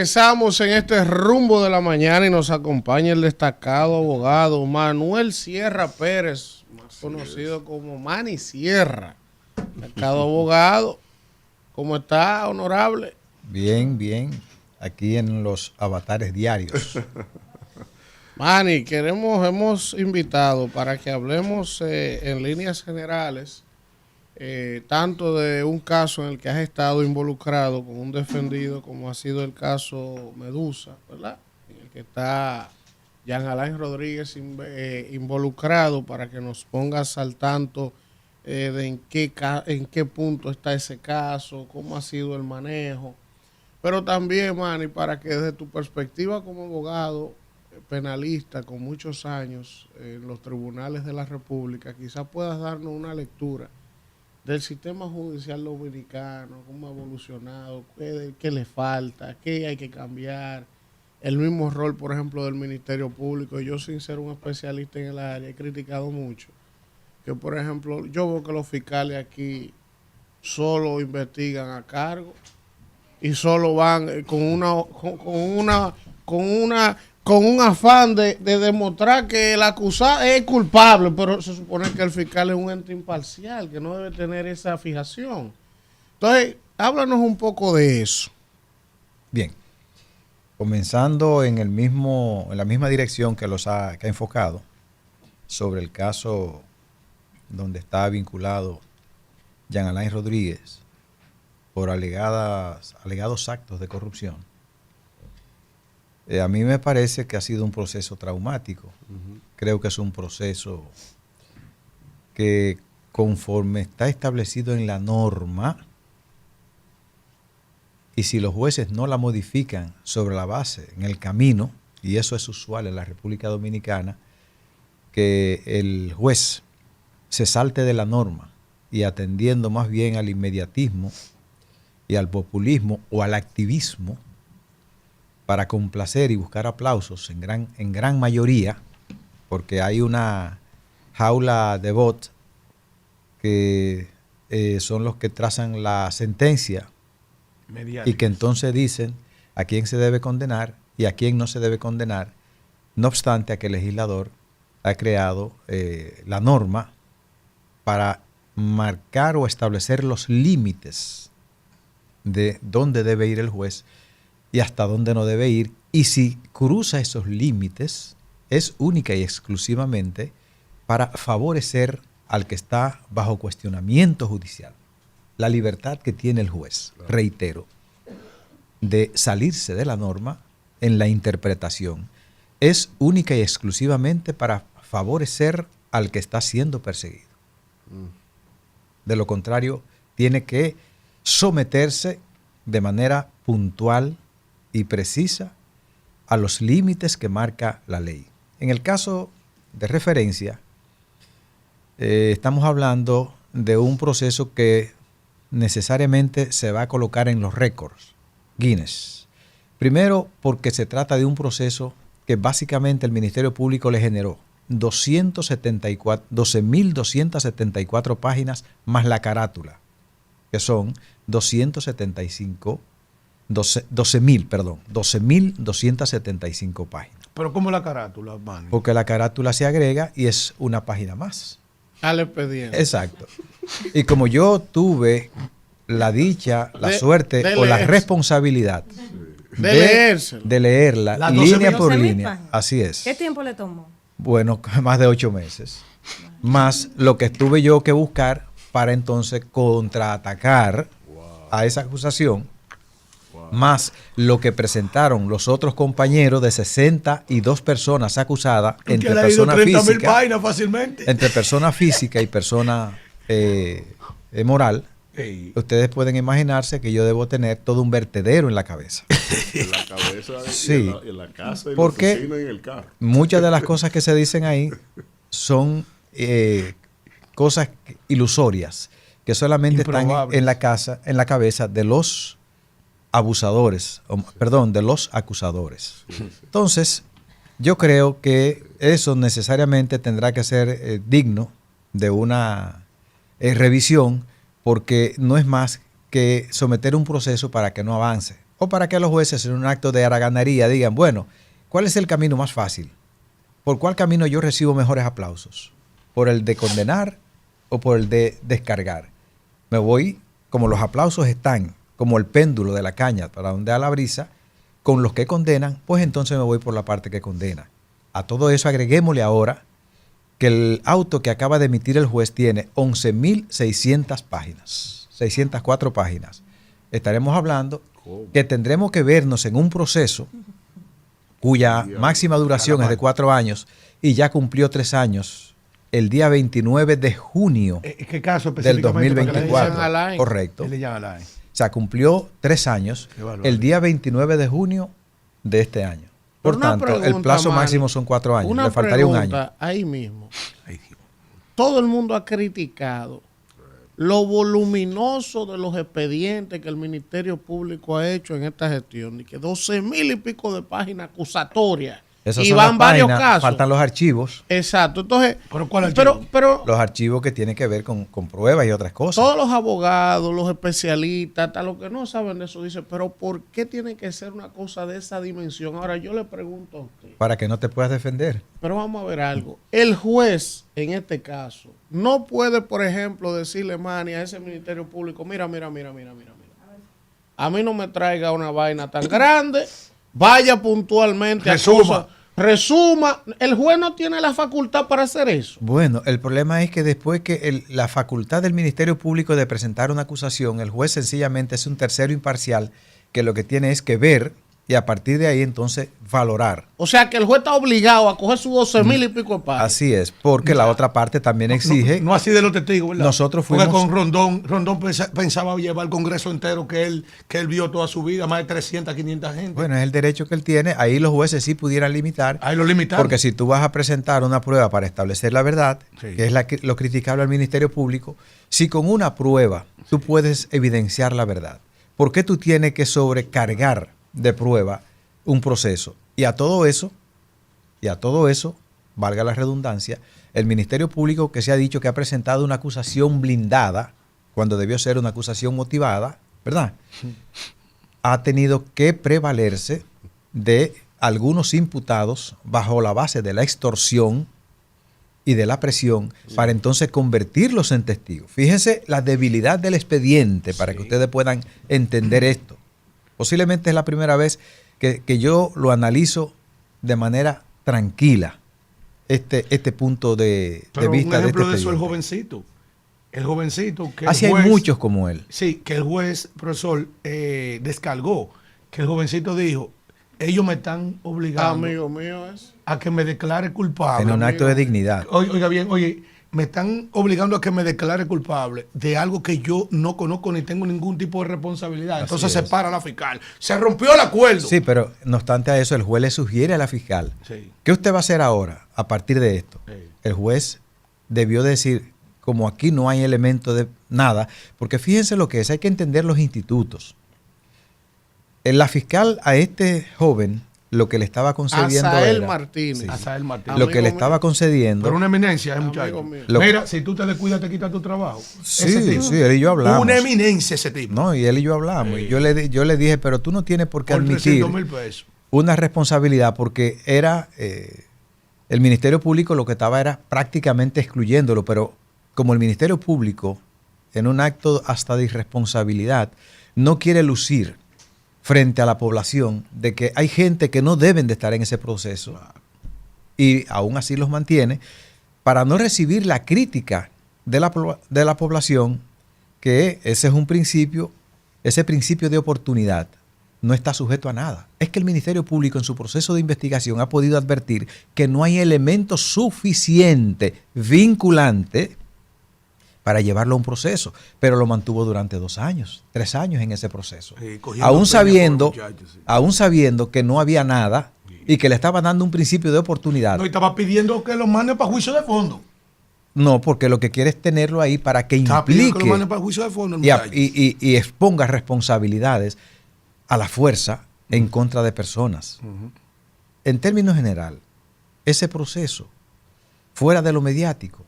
Regresamos en este rumbo de la mañana y nos acompaña el destacado abogado Manuel Sierra Pérez, más conocido como Manny Sierra. Destacado abogado, ¿cómo está, honorable? Bien, bien. Aquí en los avatares diarios. Manny, hemos invitado para que hablemos en líneas generales, tanto de un caso en el que has estado involucrado con un defendido, como ha sido el caso Medusa, ¿verdad? En el que está Jean Alain Rodríguez involucrado, para que nos pongas al tanto de en qué punto está ese caso, cómo ha sido el manejo. Pero también, Manny, para que desde tu perspectiva como abogado penalista con muchos años en los tribunales de la República, quizás puedas darnos una lectura del sistema judicial dominicano, cómo ha evolucionado, qué le falta, qué hay que cambiar, el mismo rol, por ejemplo, del Ministerio Público. Yo, sin ser un especialista en el área, he criticado mucho que, por ejemplo, yo veo que los fiscales aquí solo investigan a cargo y solo van con un afán de demostrar que el acusado es culpable, pero se supone que el fiscal es un ente imparcial, que no debe tener esa fijación. Entonces, háblanos un poco de eso. Bien. Comenzando en la misma dirección que ha enfocado sobre el caso donde está vinculado Jean Alain Rodríguez por alegados actos de corrupción. A mí me parece que ha sido un proceso traumático. Creo que es un proceso que, conforme está establecido en la norma, y si los jueces no la modifican sobre la base, en el camino, y eso es usual en la República Dominicana, que el juez se salte de la norma y atendiendo más bien al inmediatismo y al populismo o al activismo para complacer y buscar aplausos en gran mayoría, porque hay una jaula de bots que son los que trazan la sentencia mediática, y que entonces dicen a quién se debe condenar y a quién no se debe condenar, no obstante a que el legislador ha creado la norma para marcar o establecer los límites de dónde debe ir el juez y hasta dónde no debe ir, y si cruza esos límites es única y exclusivamente para favorecer al que está bajo cuestionamiento judicial. La libertad que tiene el juez, reitero, de salirse de la norma en la interpretación es única y exclusivamente para favorecer al que está siendo perseguido. De lo contrario, tiene que someterse de manera puntual y precisa a los límites que marca la ley. En el caso de referencia, estamos hablando de un proceso que necesariamente se va a colocar en los récords Guinness. Primero, porque se trata de un proceso que básicamente el Ministerio Público le generó 12.274 páginas más la carátula, que son 12.275 páginas. ¿Pero cómo la carátula, man? Porque la carátula se agrega y es una página más. Al expediente. Exacto. Y como yo tuve la dicha, la suerte o la responsabilidad de leerla línea por línea. Así es. ¿Qué tiempo le tomó? Bueno, más de 8 meses. Más lo que tuve yo que buscar para entonces contraatacar a esa acusación, más lo que presentaron los otros compañeros de 62 personas acusadas entre persona física, entre persona física y persona moral. Ustedes pueden imaginarse que yo debo tener todo un vertedero en la cabeza. En la cabeza, sí, en la casa, en porque la oficina y en el carro. Muchas de las cosas que se dicen ahí son cosas ilusorias que solamente están en la cabeza de los abusadores, de los acusadores. Entonces, yo creo que eso necesariamente tendrá que ser digno de una revisión, porque no es más que someter un proceso para que no avance. o para que los jueces en un acto de haraganería digan, bueno, ¿cuál es el camino más fácil? ¿Por cuál camino yo recibo mejores aplausos? ¿Por el de condenar o por el de descargar? Me voy, como los aplausos están, como el péndulo de la caña para donde da la brisa, con los que condenan, pues entonces me voy por la parte que condena. A todo eso agreguémosle ahora que el auto que acaba de emitir el juez tiene 11.600 páginas, 604 páginas. Estaremos hablando que tendremos que vernos en un proceso cuya máxima duración es de 4 años y ya cumplió 3 años el día 29 de junio ¿Qué caso del específicamente? 2024. Correcto. O sea, cumplió 3 años el día 29 de junio de este año. Por tanto, el plazo máximo son 4 años. Le faltaría un año. Ahí mismo. Todo el mundo ha criticado lo voluminoso de los expedientes que el Ministerio Público ha hecho en esta gestión. Y que 12.000 y pico de páginas acusatorias. Esas y son van las varios páginas, casos. faltan los archivos. Exacto. Entonces, ¿Pero cuál archivo? pero Los archivos que tienen que ver con pruebas y otras cosas. todos los abogados, los especialistas, hasta los que no saben de eso, dicen, pero ¿por qué tiene que ser una cosa de esa dimensión? Ahora yo le pregunto a usted, Para que no te puedas defender. pero vamos a ver algo. El juez, en este caso, no puede, por ejemplo, decirle, Manny, a ese Ministerio Público, mira. A mí no me traiga una vaina tan grande, vaya puntualmente a resuma. El juez no tiene la facultad para hacer eso. Bueno, el problema es que después que la facultad del Ministerio Público de presentar una acusación, el juez sencillamente es un tercero imparcial que lo que tiene es que ver y a partir de ahí entonces valorar. O sea que el juez está obligado a coger sus 12.000 y pico de páginas. Así es, porque la otra parte también exige. No así de los testigos, ¿verdad? Nosotros fuimos. Porque con Rondón pensaba llevar el Congreso entero que él vio toda su vida, más de 300, 500 gente. Bueno, es el derecho que él tiene. Ahí los jueces sí pudieran limitar. Ahí lo limitaron. Porque si tú vas a presentar una prueba para establecer la verdad, Sí. que es lo criticable al Ministerio Público, si con una prueba tú puedes evidenciar la verdad, ¿por qué tú tienes que sobrecargar de prueba un proceso? Y a todo eso, valga la redundancia, el Ministerio Público, que se ha dicho que ha presentado una acusación blindada, cuando debió ser una acusación motivada, ¿verdad? Ha tenido que prevalerse de algunos imputados bajo la base de la extorsión y de la presión para entonces convertirlos en testigos. Fíjense la debilidad del expediente para que ustedes puedan entender esto. Posiblemente es la primera vez que yo lo analizo de manera tranquila, este punto de Pero vista un ejemplo de de este eso, el expediente. jovencito. El jovencito que Así el juez, hay muchos como él. Sí, que el juez, profesor, descargó. Que el jovencito dijo, ellos me están obligando Amigo mío es. a que me declare culpable. En un acto de dignidad. Oiga bien, me están obligando a que me declare culpable de algo que yo no conozco ni tengo ningún tipo de responsabilidad. Entonces se para la fiscal. Se rompió el acuerdo. Sí, pero no obstante a eso, el juez le sugiere a la fiscal, Sí. ¿qué usted va a hacer ahora a partir de esto? Sí. El juez debió decir, como aquí no hay elemento de nada, porque fíjense lo que es, hay que entender los institutos. La fiscal a este joven lo que le estaba concediendo Asael era, Martínez. Asael Martínez. lo que le Amigo estaba mío. concediendo. Pero una eminencia, Amigo muchacho. mío. Mira, si tú te descuidas, te quita tu trabajo. Ese Sí, tipo. sí, él y yo hablamos. Una eminencia ese tipo. No, y él y yo hablamos. Y yo le dije, pero tú no tienes por qué Por admitir 300,000 pesos. una responsabilidad porque era el Ministerio Público lo que estaba era prácticamente excluyéndolo, pero como el Ministerio Público en un acto hasta de irresponsabilidad no quiere lucir frente a la población de que hay gente que no deben de estar en ese proceso y aún así los mantiene para no recibir la crítica de la población, que ese es un principio, ese principio de oportunidad no está sujeto a nada. Es que el Ministerio Público en su proceso de investigación ha podido advertir que no hay elemento suficiente vinculante para llevarlo a un proceso, pero lo mantuvo durante 2 años, 3 años en ese proceso. Sí, cogiendo Aún peña sabiendo, por los muchachos, sí. aún sabiendo que no había nada y que le estaba dando un principio de oportunidad. No, y estaba pidiendo que lo manden para juicio de fondo. No, porque lo que quiere es tenerlo ahí para que Estaba pidiendo que lo implique manden para juicio de fondo. El y muchacho. y exponga responsabilidades a la fuerza en contra de personas. En términos general, ese proceso, fuera de lo mediático,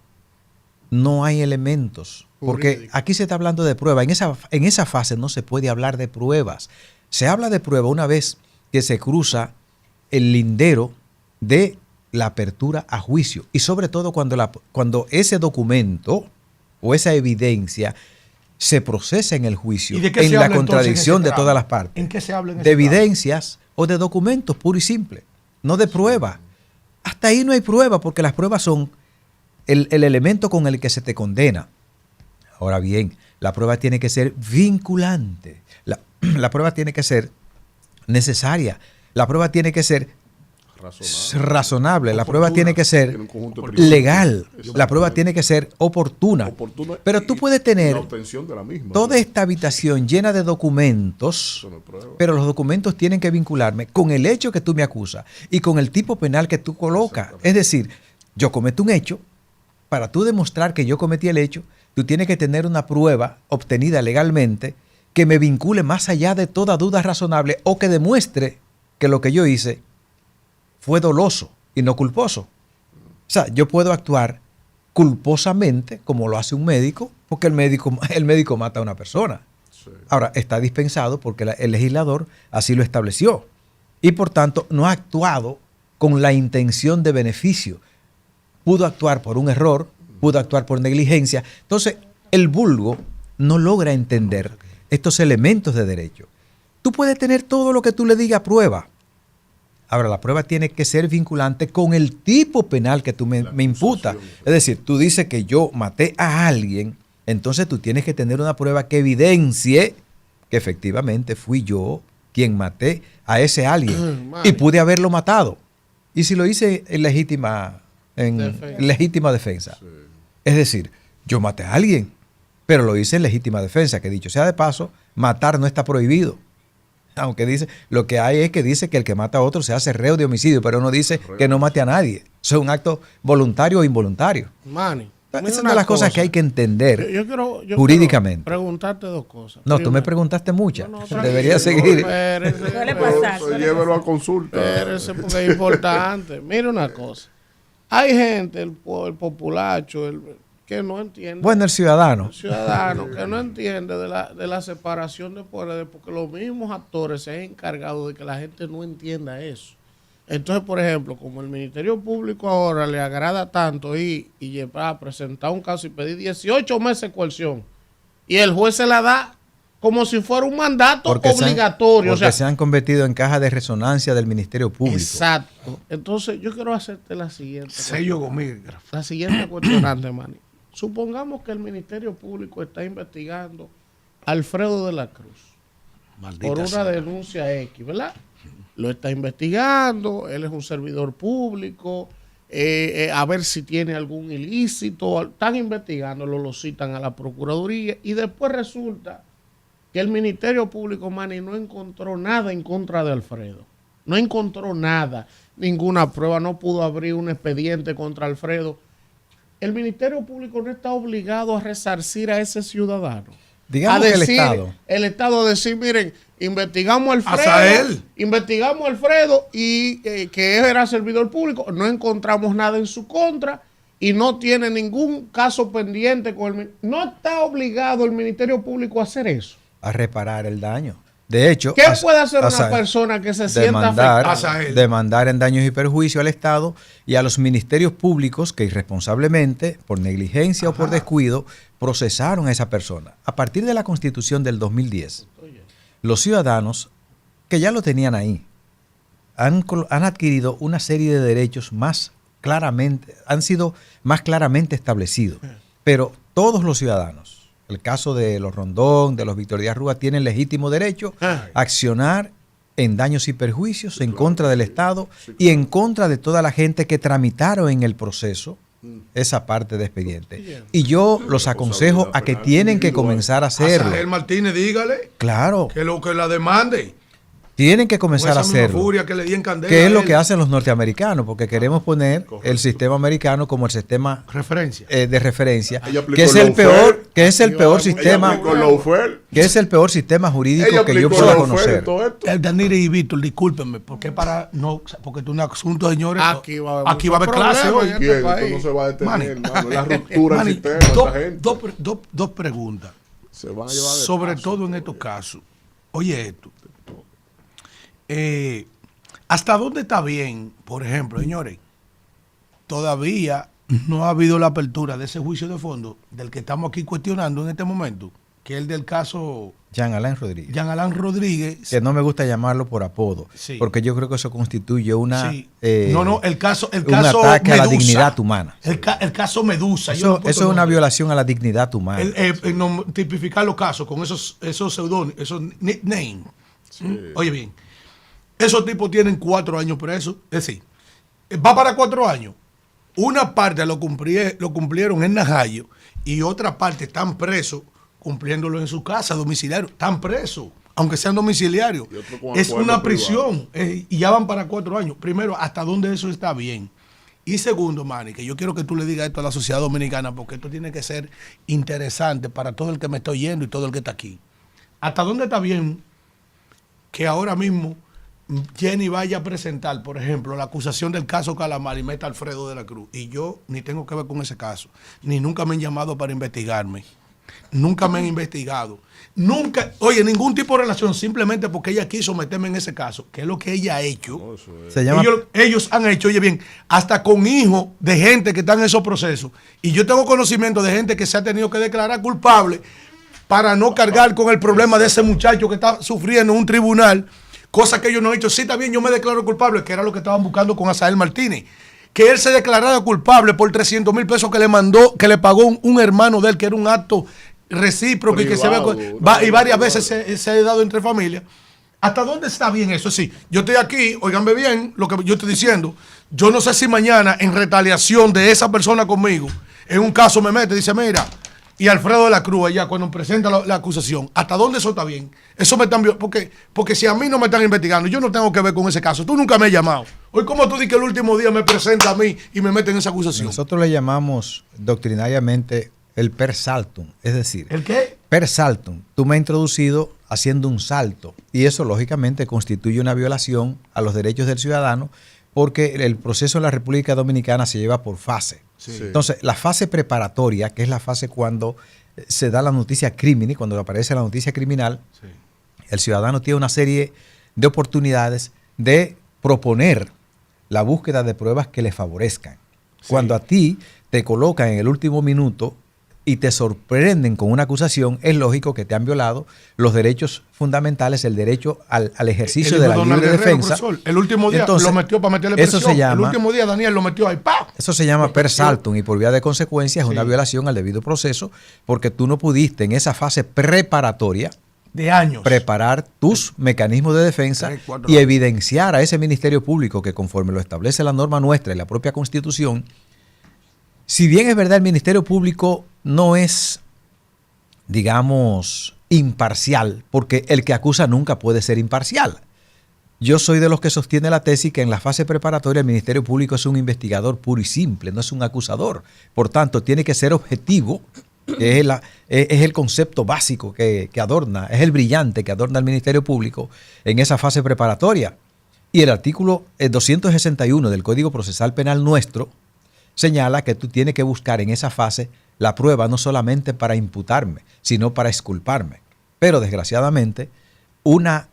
no hay elementos. Porque Jurídico. aquí se está hablando de pruebas. En esa fase no se puede hablar de pruebas. Se habla de prueba una vez que se cruza el lindero de la apertura a juicio y sobre todo cuando ese documento o esa evidencia se procesa en el juicio, ¿Y de qué se en la habla contradicción entonces en ese de todas tramo? las partes. ¿En qué se habla en De ese tramo? evidencias o de documentos puro y simple, no de prueba. Hasta ahí no hay prueba porque las pruebas son el elemento con el que se te condena. Ahora bien, la prueba tiene que ser vinculante, la prueba tiene que ser necesaria, la prueba tiene que ser razonable, la prueba tiene que ser Tiene un conjunto de principios. legal, la prueba tiene que ser oportuna. Pero tú puedes tener la obtención de la misma. toda esta habitación llena de documentos, Eso no es prueba. pero los documentos tienen que vincularme con el hecho que tú me acusas y con el tipo penal que tú colocas. Es decir, yo cometo un hecho, para tú demostrar que yo cometí el hecho, tú tienes que tener una prueba obtenida legalmente que me vincule más allá de toda duda razonable o que demuestre que lo que yo hice fue doloso y no culposo. O sea, yo puedo actuar culposamente, como lo hace un médico, porque el médico mata a una persona. Sí. Ahora, está dispensado porque el legislador así lo estableció. Y por tanto, no ha actuado con la intención de beneficio. Pudo actuar por un error, pudo actuar por negligencia. Entonces, el vulgo no logra entender estos elementos de derecho. Tú puedes tener todo lo que tú le digas prueba. Ahora, la prueba tiene que ser vinculante con el tipo penal que tú me imputas. Es decir, tú dices que yo maté a alguien, entonces tú tienes que tener una prueba que evidencie que efectivamente fui yo quien maté a ese alguien y pude haberlo matado. Y si lo hice en legítima defensa. Sí. Es decir, yo maté a alguien, pero lo hice en legítima defensa, que dicho sea de paso, matar no está prohibido. Aunque dice, lo que hay es que dice que el que mata a otro se hace reo de homicidio, pero no dice que no mate a nadie. Eso es un acto voluntario o involuntario. Manny, Esa mira es una una de las cosas cosa. que hay que entender Yo quiero jurídicamente. preguntarte dos cosas. No, tú me Primero, preguntaste muchas. No, Deberías tranquilo, seguir. espérese, Suele espérese, pasar, suele Llévelo a consulta. espérese, porque es importante. Mira una cosa. Hay gente, el populacho, que no entiende. Bueno, el ciudadano. El ciudadano que no entiende de la separación de poderes, porque los mismos actores se han encargado de que la gente no entienda eso. Entonces, por ejemplo, como el Ministerio Público ahora le agrada tanto y llevar a presentar un caso y pedir 18 meses de coerción, y el juez se la da como si fuera un mandato obligatorio. Porque se han convertido en caja de resonancia del Ministerio Público. Exacto. Entonces, yo quiero hacerte la siguiente. Sello gomígrafo. La siguiente cuestionante, Manny. Supongamos que el Ministerio Público está investigando a Alfredo de la Cruz por una denuncia X, ¿verdad? Lo está investigando, él es un servidor público, a ver si tiene algún ilícito. Están investigándolo, lo citan a la Procuraduría y después resulta que el Ministerio Público, Manny, no encontró nada en contra de Alfredo. No encontró nada, ninguna prueba, no pudo abrir un expediente contra Alfredo. El Ministerio Público no está obligado a resarcir a ese ciudadano. Digamos que el Estado. A decir, miren, investigamos a Hasta Alfredo. él. Investigamos a Alfredo y que él era servidor público. No encontramos nada en su contra y no tiene ningún caso pendiente con el. No está obligado el Ministerio Público a hacer eso. A reparar el daño. De hecho, ¿Qué puede hacer una persona que se sienta afectada? Demandar en daños y perjuicios al Estado y a los ministerios públicos que irresponsablemente, por negligencia o por descuido, procesaron a esa persona. A partir de la Constitución del 2010, los ciudadanos que ya lo tenían ahí han adquirido una serie de derechos más claramente, han sido más claramente establecidos. Pero todos los ciudadanos, el caso de los Rondón, de los Víctor Díaz Rúa, tienen legítimo derecho a accionar en daños y perjuicios en contra del Estado y en contra de toda la gente que tramitaron en el proceso esa parte de expediente. Y yo los aconsejo a que tienen que comenzar a hacerlo. Azael Martínez, dígale Claro, que lo que la demande. tienen que comenzar a Con esa misma hacerlo. furia que le di en candela ¿Qué es a lo él. que hacen los norteamericanos? Porque queremos poner el sistema americano como el sistema Referencia. de referencia, Ella aplicó que es el lawfare. peor, que es el peor Ella sistema, aplicó lawfare. que es el peor sistema jurídico Ella que yo aplicó pueda lawfare conocer. y todo esto. El Danire y Víctor, discúlpenme, porque porque es un asunto, señores. Aquí va a haber haber clase problemas hoy. en ¿Quién? este país. Esto no se va a detener, Manny, hermano. La ruptura del Manny, sistema de dos- esta gente. dos preguntas. Se van a llevar de Sobre paso todo en estos casos. Oye, esto. ¿Hasta dónde está bien? Por ejemplo, señores, todavía no ha habido la apertura de ese juicio de fondo del que estamos aquí cuestionando en este momento, que es el del caso Jean Alain Rodríguez. Jean Alain Rodríguez. Que no me gusta llamarlo por apodo, Sí. porque yo creo que eso constituye una Sí. el caso un ataque Medusa, a la dignidad humana. El caso Medusa. Yo Eso, no puedo eso es una nombre. violación a la dignidad humana. Tipificar los casos con esos pseudónimos, esos nicknames. Oye bien, esos tipos tienen 4 años presos. Es decir, va para 4 años. Una parte lo cumplieron en Najayo y otra parte están presos cumpliéndolo en su casa, domiciliario. Están presos, aunque sean domiciliarios. Y otro con Es acuerdo una privado. prisión y ya van para 4 años. Primero, ¿hasta dónde eso está bien? Y segundo, Manny, que yo quiero que tú le digas esto a la sociedad dominicana porque esto tiene que ser interesante para todo el que me está oyendo y todo el que está aquí. ¿Hasta dónde está bien que ahora mismo Jenny vaya a presentar, por ejemplo, la acusación del caso Calamar y meta a Alfredo de la Cruz? Y yo ni tengo que ver con ese caso, ni nunca me han llamado para investigarme, nunca me han investigado, nunca, oye, ningún tipo de relación, simplemente porque ella quiso meterme en ese caso, que es lo que ella ha hecho. No, eso es. Se llama Ellos han hecho, oye bien, hasta con hijos de gente que están en esos procesos. Y yo tengo conocimiento de gente que se ha tenido que declarar culpable para no cargar con el problema de ese muchacho que está sufriendo en un tribunal, cosa que ellos no han hecho. Sí, está bien, yo me declaro culpable, que era lo que estaban buscando con Asael Martínez. Que él se declarara culpable por 300,000 pesos que le pagó un hermano de él, que era un acto recíproco y que se ve y varias veces se ha dado entre familias. ¿Hasta dónde está bien eso? Sí, yo estoy aquí, óiganme bien lo que yo estoy diciendo. Yo no sé si mañana, en retaliación de esa persona conmigo, en un caso me mete y dice, mira, y Alfredo de la Cruz allá cuando presenta la acusación, ¿hasta dónde eso está bien? Eso me están porque si a mí no me están investigando, yo no tengo que ver con ese caso. Tú nunca me has llamado. Hoy, como tú dices que el último día me presenta a mí y me meten en esa acusación. Nosotros le llamamos doctrinariamente el per saltum, es decir, ¿El qué? per saltum. Tú me has introducido haciendo un salto y eso lógicamente constituye una violación a los derechos del ciudadano porque el proceso en la República Dominicana se lleva por fase. Sí. Entonces, la fase preparatoria, que es la fase cuando se da la noticia criminal, cuando aparece la noticia criminal, Sí. el ciudadano tiene una serie de oportunidades de proponer la búsqueda de pruebas que le favorezcan. Sí. Cuando a ti te colocan en el último minuto y te sorprenden con una acusación, es lógico que te han violado los derechos fundamentales, el derecho al ejercicio El de la hijo libre Donald Guerrero, defensa. profesor, el último día Entonces, lo metió para meterle eso presión. se llama, el último día Daniel lo metió ahí, ¡pam! eso se llama per saltum y por vía de consecuencia es una Sí. violación al debido proceso porque tú no pudiste en esa fase preparatoria De años. preparar tus mecanismos de defensa 3, 4 y años. evidenciar a ese Ministerio Público que conforme lo establece la norma nuestra y la propia Constitución, si bien es verdad el Ministerio Público no es, digamos, imparcial, porque el que acusa nunca puede ser imparcial. Yo soy de los que sostiene la tesis que en la fase preparatoria el Ministerio Público es un investigador puro y simple, no es un acusador. Por tanto, tiene que ser objetivo, que es el concepto básico que adorna, es el brillante que adorna el Ministerio Público en esa fase preparatoria. Y el artículo 261 del Código Procesal Penal nuestro señala que tú tienes que buscar en esa fase la prueba no solamente para imputarme, sino para exculparme. Pero desgraciadamente, una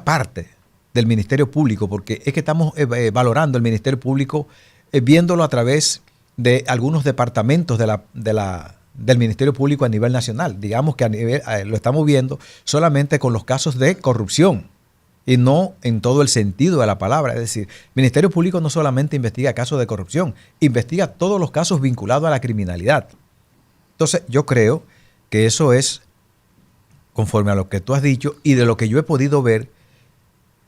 parte del Ministerio Público, porque es que estamos valorando el Ministerio Público viéndolo a través de algunos departamentos del Ministerio Público a nivel nacional. Digamos que lo estamos viendo solamente con los casos de corrupción y no en todo el sentido de la palabra. Es decir, el Ministerio Público no solamente investiga casos de corrupción, investiga todos los casos vinculados a la criminalidad. Entonces, yo creo que eso es, conforme a lo que tú has dicho y de lo que yo he podido ver,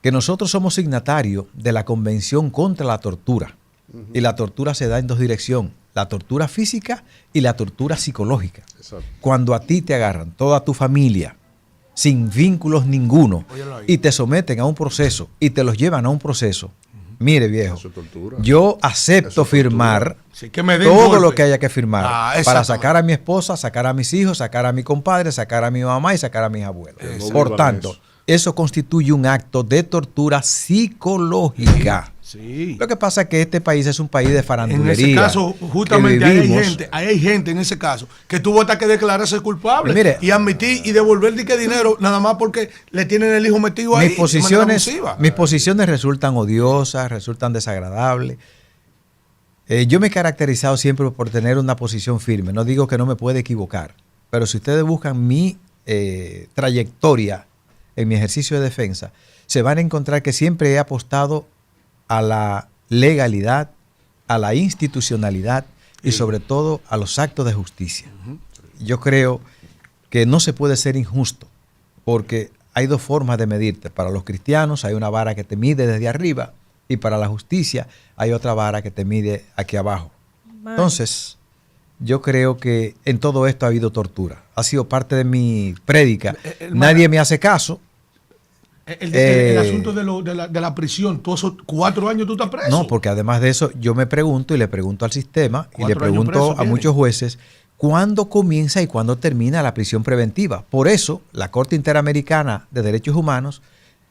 que nosotros somos signatarios de la Convención contra la Tortura. Y la tortura se da en dos direcciones, la tortura física y la tortura psicológica. Exacto. Cuando a ti te agarran toda tu familia, sin vínculos ninguno, Óyelo ahí. y te someten a un proceso y te los llevan a un proceso, mire viejo, Eso es tortura. yo acepto Eso es firmar Sí, que me den todo golpe. lo que haya que firmar para exactamente. sacar a mi esposa, sacar a mis hijos, sacar a mi compadre, sacar a mi mamá y sacar a mis abuelos. no Por vivan tanto, eso. eso constituye un acto de tortura psicológica. Sí. Sí. Lo que pasa es que este país es un país de En farandulería. ese caso, justamente que ahí vivimos. hay gente en ese caso que tuvo hasta que declararse culpable Mire, y admitir y devolver dinero nada más porque le tienen el hijo metido ahí. Mis posiciones resultan odiosas, resultan desagradables. Yo me he caracterizado siempre por tener una posición firme. No digo que no me pueda equivocar, pero si ustedes buscan mi trayectoria en mi ejercicio de defensa, se van a encontrar que siempre he apostado a la legalidad, a la institucionalidad y sobre todo a los actos de justicia. Yo creo que no se puede ser injusto porque hay dos formas de medirte. Para los cristianos hay una vara que te mide desde arriba y para la justicia hay otra vara que te mide aquí abajo. Entonces, yo creo que en todo esto ha habido tortura. Ha sido parte de mi prédica. Nadie me hace caso. El asunto de la prisión, todos esos 4 años tú estás preso. No, porque además de eso, yo me pregunto y le pregunto al sistema y le pregunto a muchos jueces, ¿cuándo comienza y cuándo termina la prisión preventiva? Por eso, la Corte Interamericana de Derechos Humanos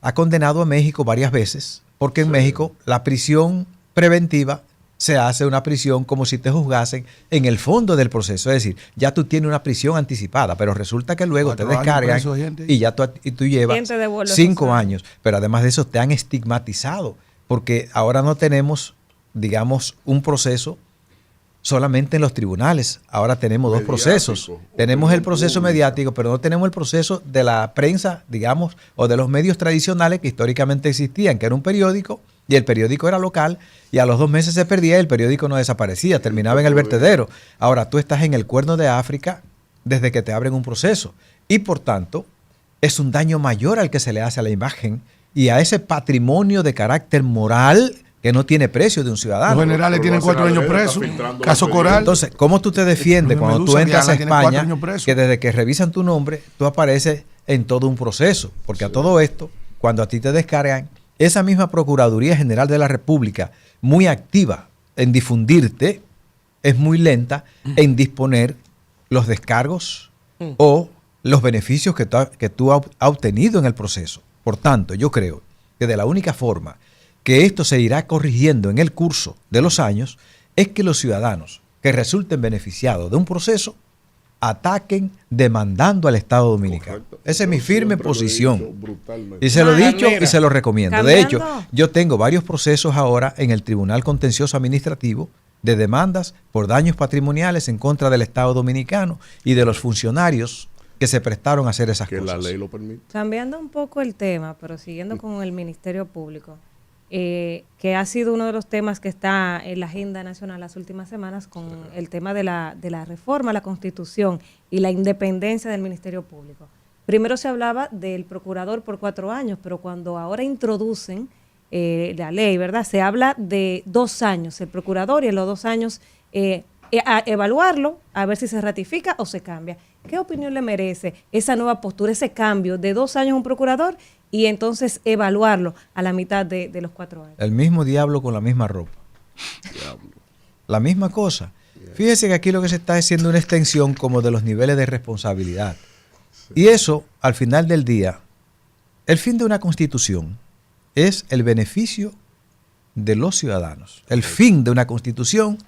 ha condenado a México varias veces, porque en México la prisión preventiva se hace una prisión como si te juzgasen en el fondo del proceso. Es decir, ya tú tienes una prisión anticipada, pero resulta que luego te descargan y ya tú llevas 5 años. Pero además de eso te han estigmatizado, porque ahora no tenemos, digamos, un proceso solamente en los tribunales. Ahora tenemos dos procesos. Tenemos el proceso mediático, pero no tenemos el proceso de la prensa, digamos, o de los medios tradicionales que históricamente existían, que era un periódico, y el periódico era local, y a los 2 meses se perdía y el periódico no desaparecía, terminaba en el vertedero. Ahora tú estás en el Cuerno de África desde que te abren un proceso, y por tanto es un daño mayor al que se le hace a la imagen y a ese patrimonio de carácter moral que no tiene precio de un ciudadano. Los generales tienen 4 años presos. Caso Coral. Entonces, ¿cómo tú te defiendes cuando tú entras a España, que desde que revisan tu nombre, tú apareces en todo un proceso? Porque a todo esto, cuando a ti te descargan, esa misma Procuraduría General de la República, muy activa en difundirte, es muy lenta en disponer los descargos o los beneficios que tú has obtenido en el proceso. Por tanto, yo creo que de la única forma que esto se irá corrigiendo en el curso de los años es que los ciudadanos que resulten beneficiados de un proceso ataquen demandando al Estado Dominicano. Correcto. Esa es mi firme posición. Y se lo he dicho y se lo recomiendo. De hecho, yo tengo varios procesos ahora en el Tribunal Contencioso Administrativo de demandas por daños patrimoniales en contra del Estado Dominicano y de los funcionarios que se prestaron a hacer esas cosas. Que la ley lo permite. Cambiando un poco el tema, pero siguiendo con el Ministerio Público, que ha sido uno de los temas que está en la agenda nacional las últimas semanas con el tema de la reforma a la Constitución y la independencia del Ministerio Público. Primero se hablaba del procurador por 4 años, pero cuando ahora introducen la ley, ¿verdad? Se habla de 2 años el procurador y en los 2 años a evaluarlo, a ver si se ratifica o se cambia. ¿Qué opinión le merece esa nueva postura, ese cambio de 2 años un procurador y entonces evaluarlo a la mitad de los 4 años? El mismo diablo con la misma ropa. La misma cosa. Fíjese que aquí lo que se está haciendo es una extensión como de los niveles de responsabilidad. Y eso, al final del día, el fin de una constitución es el beneficio de los ciudadanos. El fin de una constitución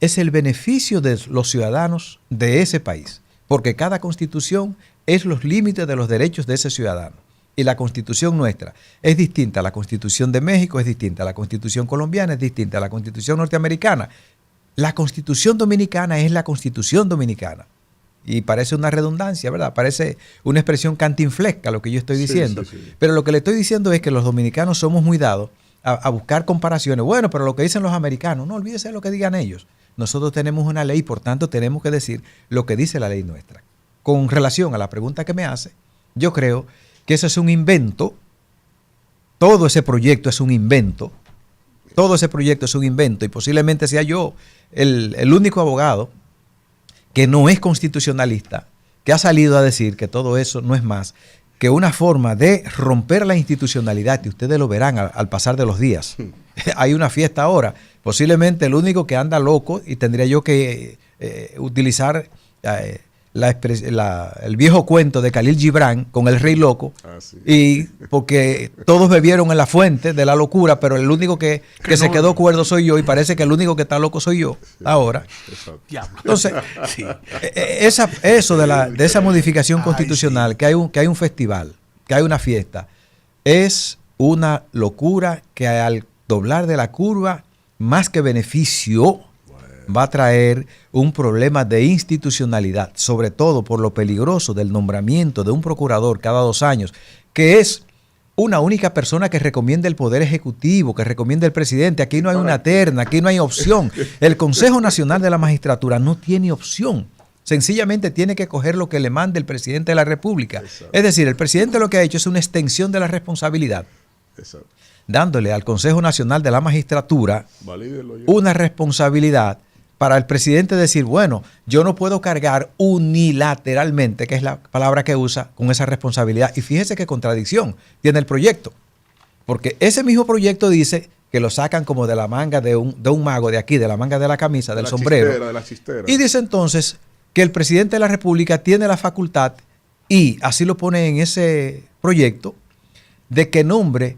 es el beneficio de los ciudadanos de ese país. Porque cada constitución es los límites de los derechos de ese ciudadano. Y la constitución nuestra es distinta a la constitución de México, es distinta a la constitución colombiana, es distinta a la constitución norteamericana. La constitución dominicana es la constitución dominicana. Y parece una redundancia, ¿verdad? Parece una expresión cantinflesca lo que yo estoy diciendo. Sí. Pero lo que le estoy diciendo es que los dominicanos somos muy dados a buscar comparaciones. Bueno, pero lo que dicen los americanos, no olvídese de lo que digan ellos. Nosotros tenemos una ley, por tanto tenemos que decir lo que dice la ley nuestra. Con relación a la pregunta que me hace, yo creo que eso es un invento. Todo ese proyecto es un invento. Todo ese proyecto es un invento y posiblemente sea yo el único abogado que no es constitucionalista, que ha salido a decir que todo eso no es más que una forma de romper la institucionalidad, y ustedes lo verán al pasar de los días. Hay una fiesta ahora, posiblemente el único que anda loco, y tendría yo que utilizar el viejo cuento de Khalil Gibran con el rey loco, sí. y porque todos bebieron en la fuente de la locura, pero el único que se quedó cuerdo soy yo, y parece que el único que está loco soy yo ahora. Diablo. Entonces, eso de esa modificación constitucional, sí. que hay un festival, que hay una fiesta, es una locura que al doblar de la curva, más que beneficio, va a traer un problema de institucionalidad, sobre todo por lo peligroso del nombramiento de un procurador cada 2 años, que es una única persona que recomienda el Poder Ejecutivo, que recomienda el presidente. Aquí no hay una terna, aquí no hay opción. El Consejo Nacional de la Magistratura no tiene opción. Sencillamente tiene que coger lo que le mande el presidente de la República. Exacto. Es decir, el presidente lo que ha hecho es una extensión de la responsabilidad, Exacto. dándole al Consejo Nacional de la Magistratura Valídelo ya. una responsabilidad para el presidente decir, bueno, yo no puedo cargar unilateralmente, que es la palabra que usa, con esa responsabilidad. Y fíjese qué contradicción tiene el proyecto, porque ese mismo proyecto dice que lo sacan como de la manga de un mago de aquí, de la manga de la camisa, del sombrero. De la chistera. Y dice entonces que el presidente de la República tiene la facultad, y así lo pone en ese proyecto, de que nombre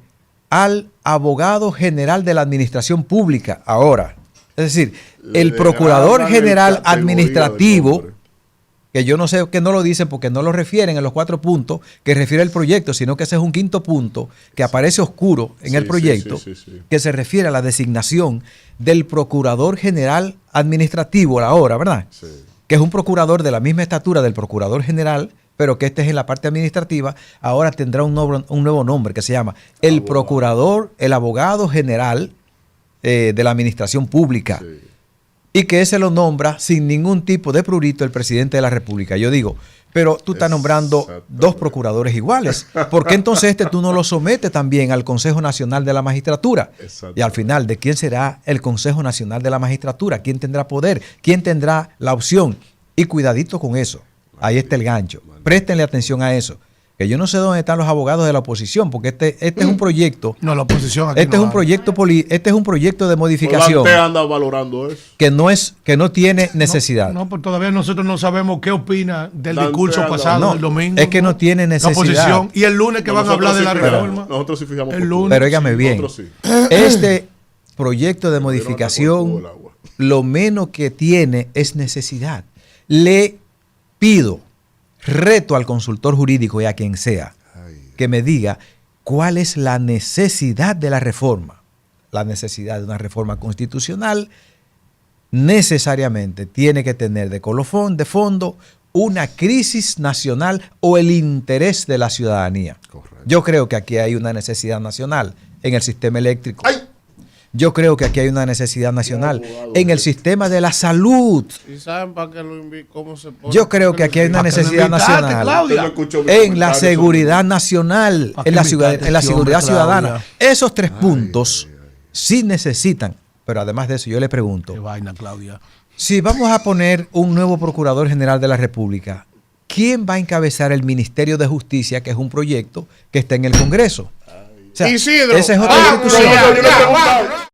al abogado general de la administración pública. Ahora, es decir, el procurador general administrativo, que yo no sé que no lo dicen porque no lo refieren en los 4 puntos que refiere el proyecto, sino que ese es un 5º punto que aparece oscuro en el proyecto, que se refiere a la designación del procurador general administrativo ahora, ¿verdad? Sí. Que es un procurador de la misma estatura del procurador general, pero que este es en la parte administrativa. Ahora tendrá un nuevo nombre que se llama el procurador, el abogado general de la administración pública. Sí. Y que ese lo nombra sin ningún tipo de prurito el presidente de la República. Yo digo, pero tú estás nombrando 2 procuradores iguales. ¿Por qué entonces tú no lo sometes también al Consejo Nacional de la Magistratura? Y al final, ¿de quién será el Consejo Nacional de la Magistratura? ¿Quién tendrá poder? ¿Quién tendrá la opción? Y cuidadito con eso. Ahí está el gancho. Préstenle atención a eso. Que yo no sé dónde están los abogados de la oposición, porque este es un proyecto. No, la oposición aquí Este no es un proyecto este es un proyecto de modificación Usted anda valorando eso. que no tiene necesidad. No, pues todavía nosotros no sabemos qué opina del Dante discurso anda- pasado No, del domingo. es que no tiene necesidad. La oposición. Y el lunes que van a hablar de la reforma. Nosotros sí fijamos El por lunes. todo. Pero óigame bien, Nosotros sí. este proyecto de Pero anda por modificación, el agua. lo menos que tiene es necesidad. Le pido, reto al consultor jurídico y a quien sea, que me diga cuál es la necesidad de la reforma. La necesidad de una reforma constitucional necesariamente tiene que tener de colofón, de fondo, una crisis nacional o el interés de la ciudadanía. Correcto. Yo creo que aquí hay una necesidad nacional en el sistema eléctrico. ¡Ay! Yo creo que aquí hay una necesidad nacional abogado, en el sistema de la salud. ¿Y saben para qué lo invito? ¿Cómo se pone? Yo creo que aquí hay una ¿Para qué lo necesidad invitaste, nacional Claudia? Usted no escuchó mi en la comentario seguridad nacional, ¿Para qué en la invitaste, seguridad hombre, ciudadana. Claudia? Esos 3 puntos sí necesitan, pero además de eso yo le Qué pregunto, vaina, Claudia. si vamos a poner un nuevo Procurador General de la República, ¿quién va a encabezar el Ministerio de Justicia, que es un proyecto que está en el Congreso? O sea, Isidro. esa es otra Ah, institución. pero Yo le he preguntado.